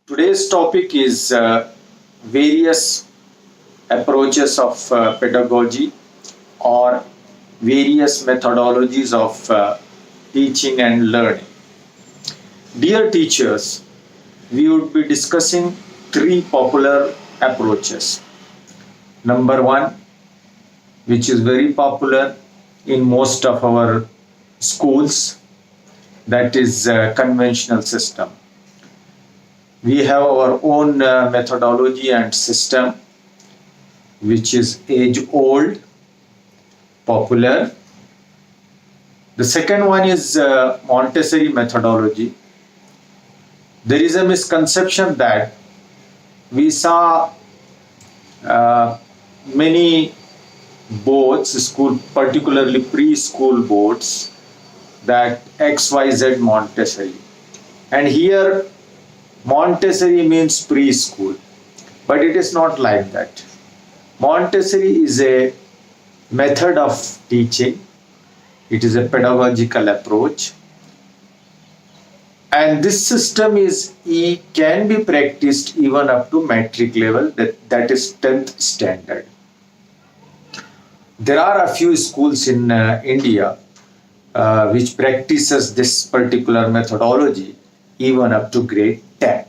Today's topic is various approaches of pedagogy or various methodologies of teaching and learning. Dear teachers, we would be discussing three popular approaches. Number one, which is very popular in most of our schools, that is conventional system. We have our own methodology and system which is age old, popular. The second one is Montessori methodology. There is a misconception that we saw many boards, school, particularly preschool boards, that XYZ Montessori. And here Montessori means preschool, but it is not like that. Montessori is a method of teaching, it is a pedagogical approach, and this system can be practiced even up to matric level, that is 10th standard. There are a few schools in India which practices this particular methodology even up to grade 10.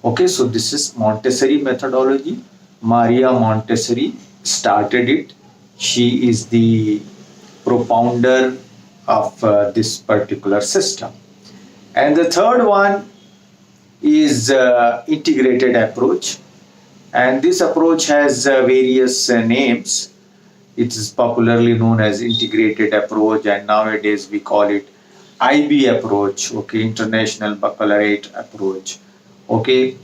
Okay, so this is Montessori methodology. Maria Montessori started it. She is the propounder of this particular system. And the third one is integrated approach. And this approach has various names. It is popularly known as integrated approach, and nowadays we call it IB approach, okay, International Baccalaureate approach. Okay,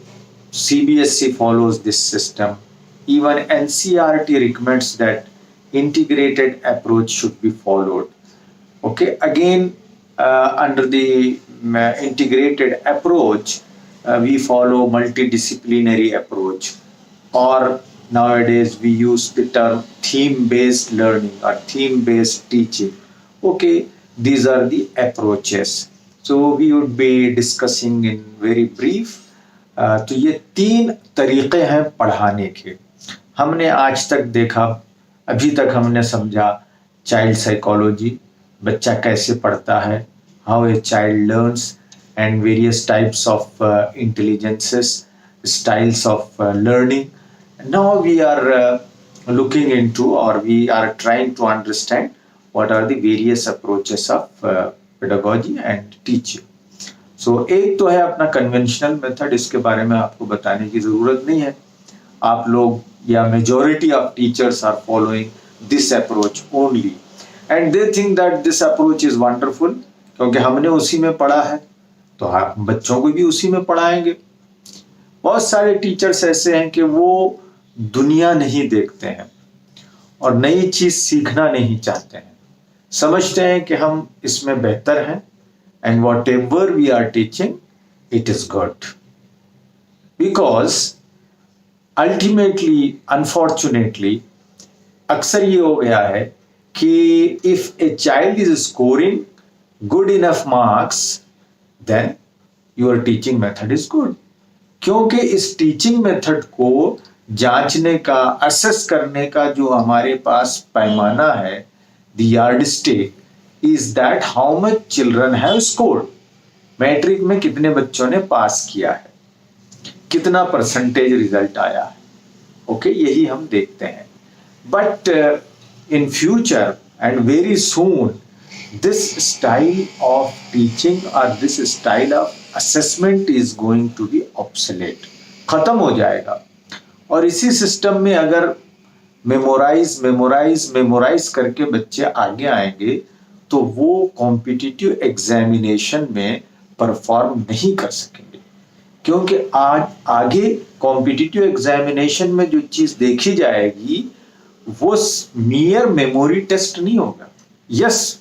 CBSE follows this system. Even NCERT recommends that integrated approach should be followed. Okay, again, under the integrated approach, we follow multidisciplinary approach, or nowadays we use the term theme-based learning or theme-based teaching. Okay, these are the approaches. So we would be discussing in very brief. तो ये तीन तरीके हैं पढ़ाने के. हमने आज तक देखा, अभी तक हमने समझा चाइल्ड साइकोलॉजी, बच्चा कैसे पढ़ता है, how a child learns, and various types of intelligences, styles of learning. Now we are looking into, or we are trying to understand what are the various approaches of pedagogy and teaching. So एक तो है अपना conventional method, इसके बारे में आपको बताने की जरूरत नहीं है. आप लोग या majority of teachers are following this approach only, and they think that this approach is wonderful, क्योंकि हमने उसी में पढ़ा है तो आप बच्चों को भी उसी में पढ़ाएंगे. बहुत सारे टीचर्स ऐसे हैं कि वो दुनिया नहीं देखते हैं और नई चीज सीखना नहीं चाहते हैं, समझते हैं कि हम इसमें बेहतर हैं, and whatever we are teaching, it is good. Because ultimately, unfortunately, अक्सर ये हो गया है कि if a child is scoring good enough marks, then your teaching method is good. क्योंकि इस टीचिंग मेथड को जांचने का, असेस करने का जो हमारे पास पैमाना है, the yardstick is that how much children have scored. Matric में कितने बच्चों ने पास किया है, कितना परसेंटेज रिजल्ट आया है. ओके, यही हम देखते हैं. But in future and very soon this style of teaching और this style of assessment is going to be obsolete, खत्म हो जाएगा. और इसी सिस्टम में अगर मेमोराइज करके बच्चे आगे आएंगे तो वो कॉम्पिटिटिव एग्जामिनेशन में परफॉर्म नहीं कर सकेंगे, क्योंकि आज आगे कॉम्पिटिटिव एग्जामिनेशन में जो चीज देखी जाएगी वो मियर मेमोरी टेस्ट नहीं होगा. Yes,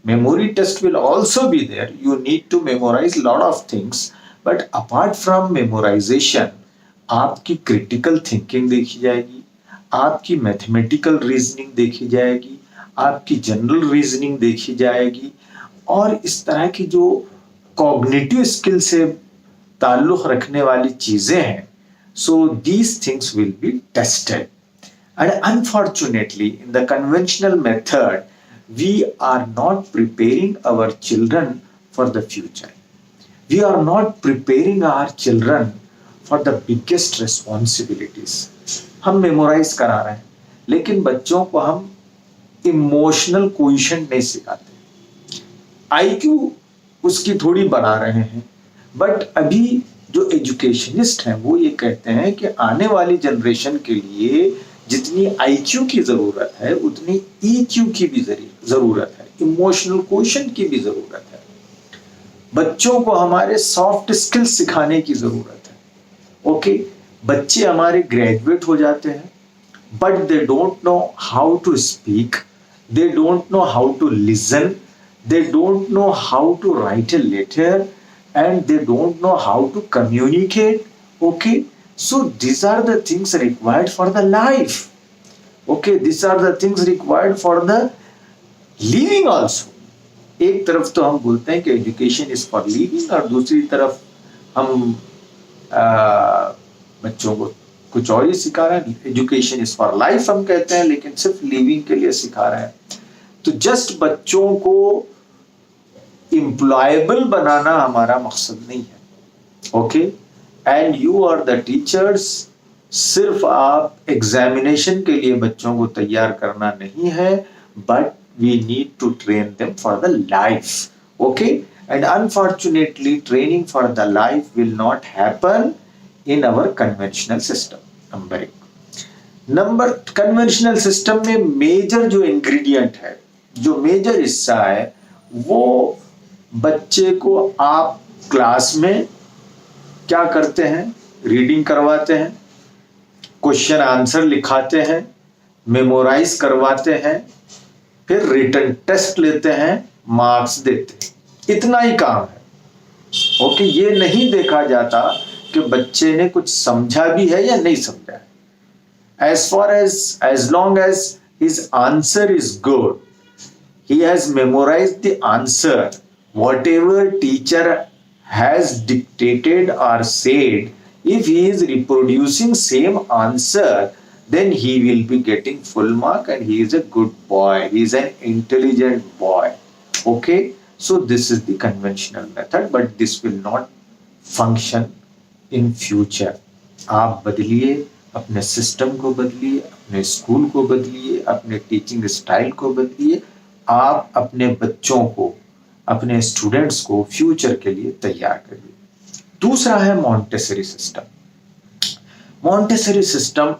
memory test will also be there, you need to memorise lot of things, but apart from memorisation आपकी क्रिटिकल थिंकिंग देखी जाएगी, आपकी मैथमेटिकल रीजनिंग देखी जाएगी, आपकी जनरल रीजनिंग देखी जाएगी, और इस तरह की जो कॉग्निटिव स्किल से ताल्लुक रखने वाली चीजें हैं, so these things will be tested. And unfortunately, in the conventional method, we are not preparing our children for the future. We are not preparing our children for the biggest responsibilities. हम memorise करा रहे हैं, लेकिन बच्चों को हम emotional coefficient नहीं सिखाते. आईक्यू उसकी थोड़ी बना रहे हैं, बट अभी जो एजुकेशनिस्ट हैं वो ये कहते हैं कि आने वाली जनरेशन के लिए जितनी आईक्यू की जरूरत है उतनी ईक्यू की भी जरूरत है, इमोशनल कोएफिशिएंट की भी जरूरत है. बच्चों को हमारे सॉफ्ट स्किल्स सिखाने की जरूरत है. ओके, बच्चे हमारे ग्रेजुएट हो जाते हैं, but they don't know how to speak, they don't know how to listen, they don't know how to write a letter, and they don't know how to communicate. Okay, so these are the things required for the life. Okay, these are the things required for the living also. एक तरफ तो हम बोलते हैं कि education is for living, और दूसरी तरफ हम बच्चों को कुछ और ही सिखा रहे हैं. एजुकेशन इज फॉर लाइफ हम कहते हैं, लेकिन सिर्फ लिविंग के लिए सिखा रहे हैं. तो जस्ट बच्चों को एम्प्लॉयबल बनाना हमारा मकसद नहीं है. Okay, and you are the teachers. सिर्फ आप एग्जामिनेशन के लिए बच्चों को तैयार करना नहीं है, but we need to train them for the life. Okay, and unfortunately training for the life will not happen in our conventional system. Number एक. कन्वेंशनल सिस्टम में मेजर जो इंग्रेडिएंट है, जो मेजर हिस्सा है, वो बच्चे को आप क्लास में क्या करते हैं, रीडिंग करवाते हैं, क्वेश्चन आंसर लिखाते हैं, मेमोराइज करवाते हैं, फिर रिटन टेस्ट लेते हैं, मार्क्स देते हैं. इतना ही काम है. ओके, ये नहीं देखा जाता कि बच्चे ने कुछ समझा भी है या नहीं समझा है. as long as his answer is good, he has memorized the answer, whatever teacher has dictated or said, if he is reproducing same answer, then he will be getting full mark and he is a good boy, he is an intelligent boy. Okay, so this is the conventional method, but this will not function in future. आप बदलिए, अपने system को बदलिए, अपने school को बदलिए, अपने teaching style को बदलिए. आप अपने बच्चों को, अपने स्टूडेंट्स को फ्यूचर के लिए तैयार करिए. दूसरा है मॉन्टेसरी सिस्टम. मॉन्टेसरी सिस्टम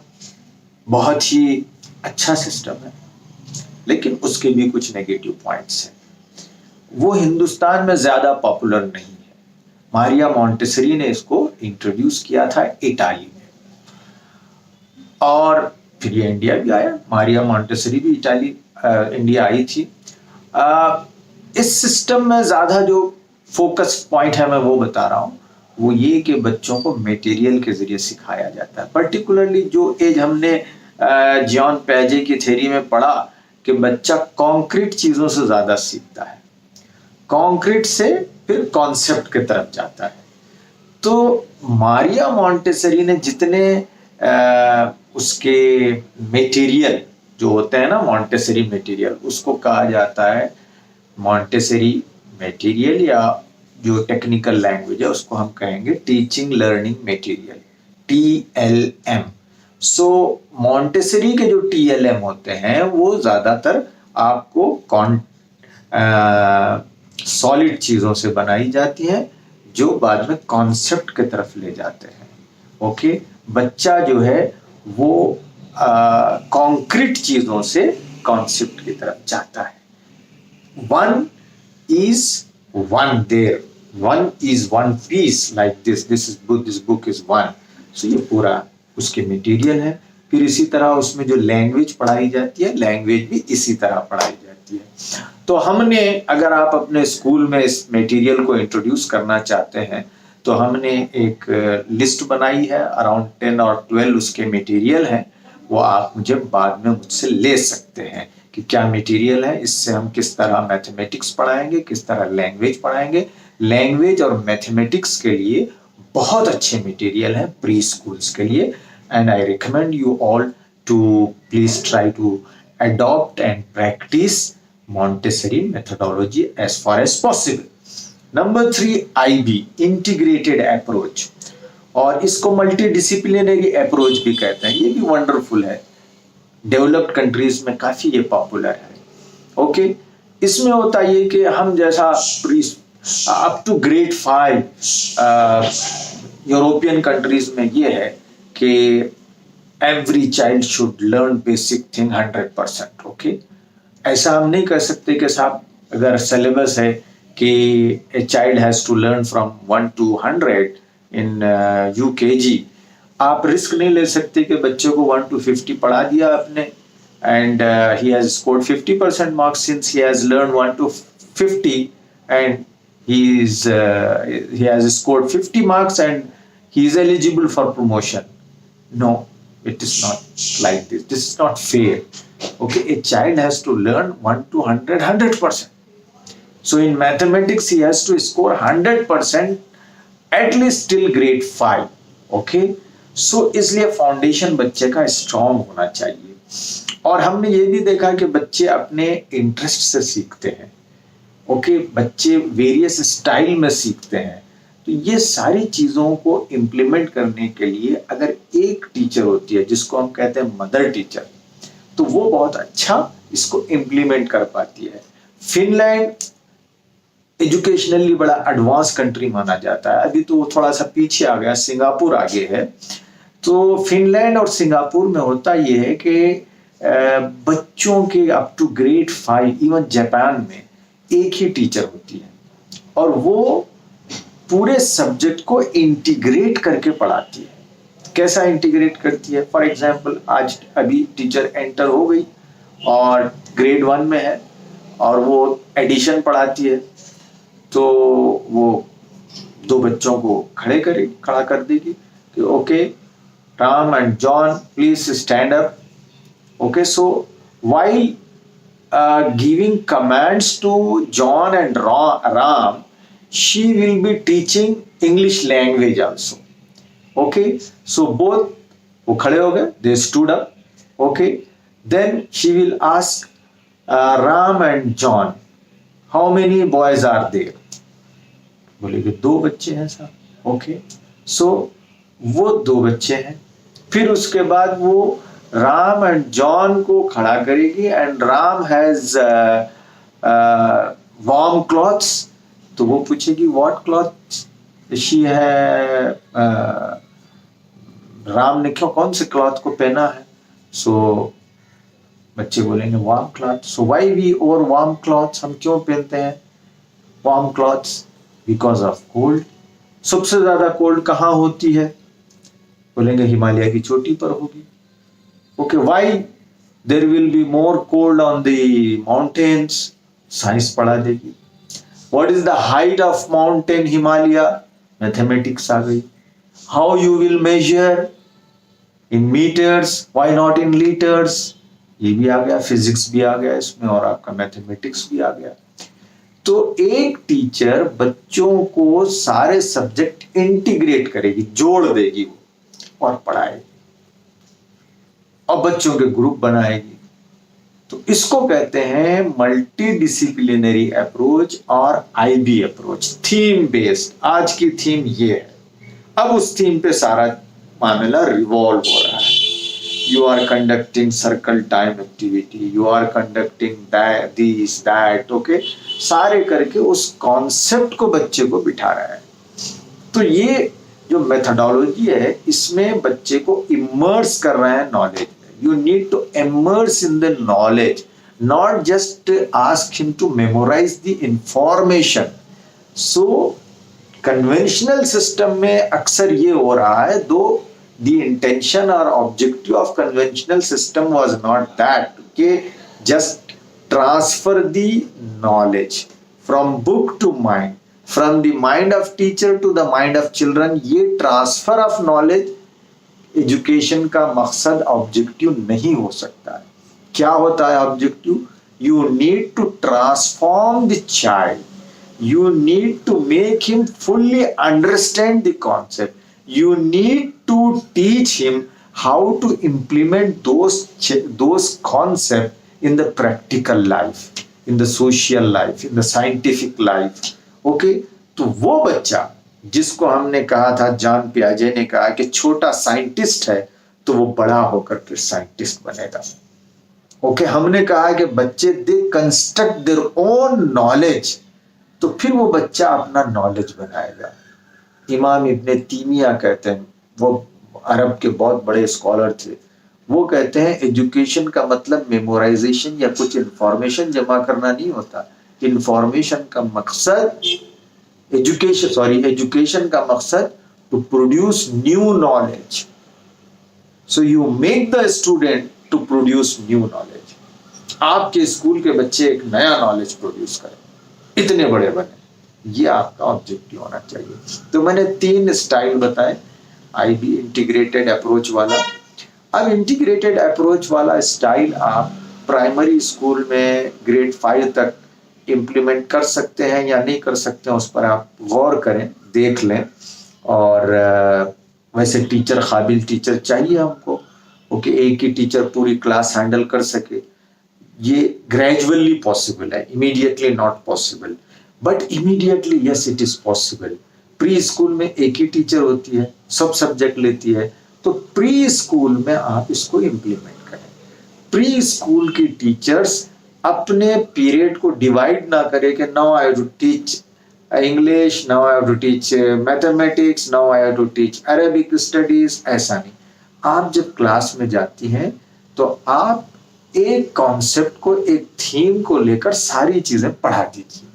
बहुत ही अच्छा सिस्टम है, लेकिन उसके भी कुछ नेगेटिव पॉइंट्स हैं. वो हिंदुस्तान में ज्यादा पॉपुलर नहीं है. मारिया मॉन्टेसरी ने इसको इंट्रोड्यूस किया था इटाली में, और फिर ये इंडिया भी आया. मारिया मॉन्टेसरी भी इंडिया आई थी. इस सिस्टम में ज्यादा जो फोकस पॉइंट है मैं वो बता रहा हूँ. वो ये कि बच्चों को मटेरियल के जरिए सिखाया जाता है. पर्टिकुलरली जो एज हमने जॉन पैजे की थ्योरी में पढ़ा कि बच्चा कॉन्क्रीट चीजों से ज्यादा सीखता है, कॉन्क्रीट से फिर कॉन्सेप्ट की तरफ जाता है. तो मारिया मॉन्टेसरी ने जितने उसके मटेरियल जो होते हैं ना, मॉन्टेसरी मटेरियल, उसको कहा जाता है मॉन्टेसरी मटेरियल, या जो टेक्निकल लैंग्वेज है उसको हम कहेंगे टीचिंग लर्निंग मटेरियल, TLM. सो मॉन्टेसरी के जो TLM होते हैं वो ज्यादातर आपको सॉलिड चीजों से बनाई जाती है, जो बाद में कॉन्सेप्ट की तरफ ले जाते हैं. ओके, बच्चा जो है वो कॉन्क्रीट चीजों से कॉन्सेप्ट की तरफ जाता है. One is one there, one is one piece like this. This book is one. So ये पूरा उसके मटेरियल है. फिर इसी तरह उसमें जो लैंग्वेज पढ़ाई जाती है, लैंग्वेज भी इसी तरह पढ़ाई जाती है. तो हमने, अगर आप अपने स्कूल में इस मटेरियल को इंट्रोड्यूस करना चाहते हैं, तो हमने एक लिस्ट बनाई है. अराउंड 10 और 12 उसके मटेरियल हैं. वो आप मुझे बाद में मुझसे ले सकते हैं कि क्या मटेरियल है, इससे हम किस तरह मैथमेटिक्स पढ़ाएंगे, किस तरह लैंग्वेज पढ़ाएंगे. लैंग्वेज और मैथमेटिक्स के लिए बहुत अच्छे मटेरियल हैं प्री स्कूल्स के लिए, and I recommend you all to please try to adopt and practice Montessori methodology as far as possible. Number 3, IB, integrated approach, और इसको मल्टीडिसिप्लिनरी अप्रोच भी कहते हैं। ये भी वंडरफुल है, डेवलप्ड कंट्रीज में काफी ये पॉपुलर है। ओके, इसमें होता ये कि हम जैसा up to grade 5 European countries में ये है कि every child should learn basic thing 100%। Okay, ऐसा हम नहीं कह सकते कि साहब अगर सिलेबस है कि a child has to learn from 1 to 100 in UKG, आप रिस्क नहीं ले सकते कि बच्चे को 1 to 50 पढ़ा दिया आपने and he has scored 50% marks since he has learn 1 to 50 and he has scored 50 marks and he is eligible for promotion. No, it is not like this. This is not fair. Okay, a child has to learn 1 to 100%. So in mathematics he has to score 100% at least till grade 5. Okay, so इसलिए foundation बच्चे का strong होना चाहिए। और हमने ये भी देखा कि बच्चे अपने इंटरेस्ट से सीखते हैं। ओके, बच्चे वेरियस स्टाइल में सीखते हैं। तो ये सारी चीज़ों को इम्प्लीमेंट करने के लिए अगर एक टीचर होती है जिसको हम कहते हैं मदर टीचर, तो वो बहुत अच्छा इसको इम्प्लीमेंट कर पाती है। फिनलैंड एजुकेशनली बड़ा एडवांस कंट्री माना जाता है, अभी तो वो थोड़ा सा पीछे आ गया, सिंगापुर आगे है। तो फिनलैंड और सिंगापुर में होता ये है कि बच्चों के up to grade 5, even Japan में एक ही टीचर होती है और वो पूरे सब्जेक्ट को इंटीग्रेट करके पढ़ाती है। कैसा इंटीग्रेट करती है? फॉर एग्जांपल आज अभी टीचर एंटर हो गई और ग्रेड 1 में है और वो एडिशन पढ़ाती है, तो वो 2 बच्चों को खड़ा कर देगी कि okay, Ram and John please stand up. Okay, so while giving commands to John and Ram, she will be teaching English language also. Okay, so both वो खड़े हो गए, they stood up. Okay, then she will ask Ram and John, how many boys are there? बोले कि 2 बच्चे हैं साहब। Okay, so वो 2 बच्चे हैं। फिर उसके बाद वो राम एंड जॉन को खड़ा करेगी and Ram has warm clothes, तो वो पूछेगी व्हाट क्लॉथ शी है, राम ने कौन से क्लॉथ को पहना है? सो बच्चे बोलेंगे warm cloth. So why we over warm clothes, हम क्यों पहनते हैं warm clothes? Because of cold. सबसे ज्यादा कोल्ड कहाँ होती है? बोलेंगे हिमालय की चोटी पर होगी। Okay, why there will be more cold on the mountains? Science पढ़ा देगी। What is the height of mountain Himalaya? Mathematics आ गई। How you will measure? In meters, why not in liters? ये भी आ गया, फिजिक्स भी आ गया इसमें और आपका मैथमेटिक्स भी आ गया। तो एक टीचर बच्चों को सारे सब्जेक्ट इंटीग्रेट करेगी, जोड़ देगी वो और पढ़ाएगी और बच्चों के ग्रुप बनाएगी। तो इसको कहते हैं मल्टी डिसिप्लिनरी अप्रोच और IB अप्रोच, थीम बेस्ड। आज की थीम ये है, अब उस थीम पे सारा मामला रिवॉल्व हो रहा है। You are conducting circle time activity, you are conducting this that, okay, सारे करके उस कॉन्सेप्ट को बच्चे को बिठा रहा है। तो ये जो मेथोडोलॉजी है इसमें बच्चे को इमर्स कर रहे हैं knowledge. You need to immerse in the knowledge, not just ask him to memorize the information. So conventional system में अक्सर ये हो रहा है, though the intention or objective of conventional system was not that कि just transfer the knowledge from book to mind, from the mind of teacher to the mind of children। ये transfer of knowledge education का मकसद objective नहीं हो सकता है। क्या होता है objective? You need to transform the child You need to make him fully understand the concept. You need to teach him how to implement those concepts in the practical life, in the social life, in the scientific life. Okay, तो वो बच्चा जिसको हमने कहा था, John पियाजे ने कहा कि छोटा साइंटिस्ट है तो वो बड़ा होकर फिर साइंटिस्ट बनेगा. ओके, हमने कहा कि बच्चे दे कंस्ट्रक्ट देयर ओन नॉलेज, तो फिर वो बच्चा अपना नॉलेज बनाएगा. इमाम इब्ने तीमिया कहते हैं, वो अरब के बहुत बड़े स्कॉलर थे, वो कहते हैं एजुकेशन का मतलब मेमोराइजेशन या कुछ इंफॉर्मेशन जमा करना नहीं होता. इंफॉर्मेशन का मकसद एजुकेशन का मकसद to produce new knowledge. So you make the student to produce new knowledge. आपके स्कूल के बच्चे एक नया नॉलेज प्रोड्यूस करें, इतने बड़े बने, ये आपका ऑब्जेक्टिव होना चाहिए. तो मैंने 3 स्टाइल बताए. आईबी इंटीग्रेटेड अप्रोच वाला. अब इंटीग्रेटेड अप्रोच वाला स्टाइल आप प्राइमरी स्कूल में ग्रेड 5 तक इम्प्लीमेंट कर सकते हैं या नहीं कर सकते हैं, उस पर आप गौर करें, देख लें. और वैसे टीचर, काबिल टीचर चाहिए हमको. ओके, एक ही टीचर पूरी क्लास हैंडल कर सके, ये ग्रेजुअली पॉसिबल है, immediately not possible. But immediately yes, it is possible. Pre school में एक ही टीचर होती है, सब सब्जेक्ट लेती है, तो प्री स्कूल में आप इसको इम्प्लीमेंट करें. प्री स्कूल की टीचर्स अपने पीरियड को डिवाइड ना करें कि now I have to teach English, now I have to teach mathematics, now I have to teach Arabic studies. ऐसा नहीं. आप जब क्लास में जाती हैं तो आप एक कॉन्सेप्ट को, एक थीम को लेकर सारी चीजें पढ़ा दीजिए.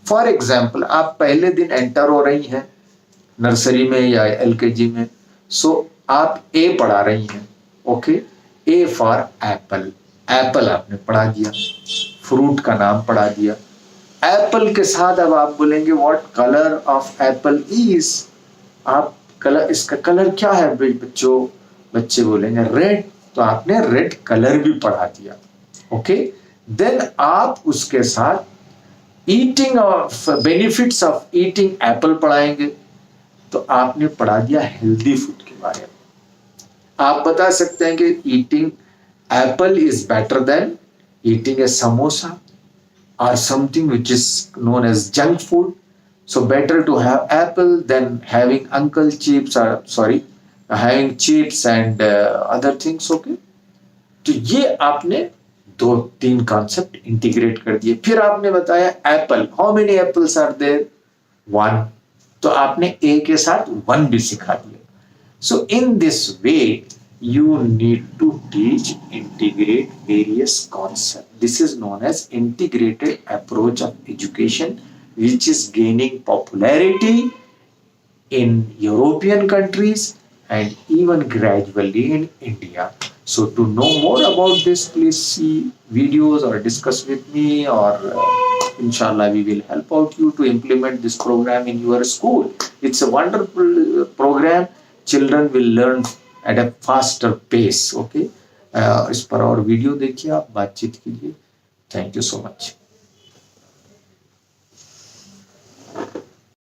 फॉर एग्जाम्पल, आप पहले दिन एंटर हो रही हैं नर्सरी में या एलकेजी में, सो आप ए पढ़ा रही हैं. Okay, A for Apple. Apple आपने पढ़ा दिया, फ्रूट का नाम पढ़ा दिया. एप्पल के साथ अब आप बोलेंगे what colour of Apple is. आप कलर, इसका कलर क्या है बच्चों? बच्चे बोलेंगे रेड, तो आपने रेड कलर भी पढ़ा दिया. ओके, देन आप उसके साथ eating of benefits of eating Apple पढ़ाएंगे, तो आपने पढ़ा दिया हेल्दी फूड के बारे में. आप बता सकते हैं कि eating Apple is better than eating A samosa or something which is known as junk food. So better to have apple than having uncle chips, or sorry, having chips and other things. Okay, तो ये आपने 2-3 concept integrate कर दिए. फिर आपने बताया apple, how many apples are there? 1. तो आपने ए के साथ 1 भी सिखा दिया. So in this way you need to teach, integrate various concepts. This is known as integrated approach of education, which is gaining popularity in European countries and even gradually in India. So to know more about this, please see videos or discuss with me, or inshallah we will help out you to implement this program in your school. It's a wonderful program. Children will learn at a faster pace. Okay, इस पर और video देखिए आप बातचीत कीजिए. Thank you so much.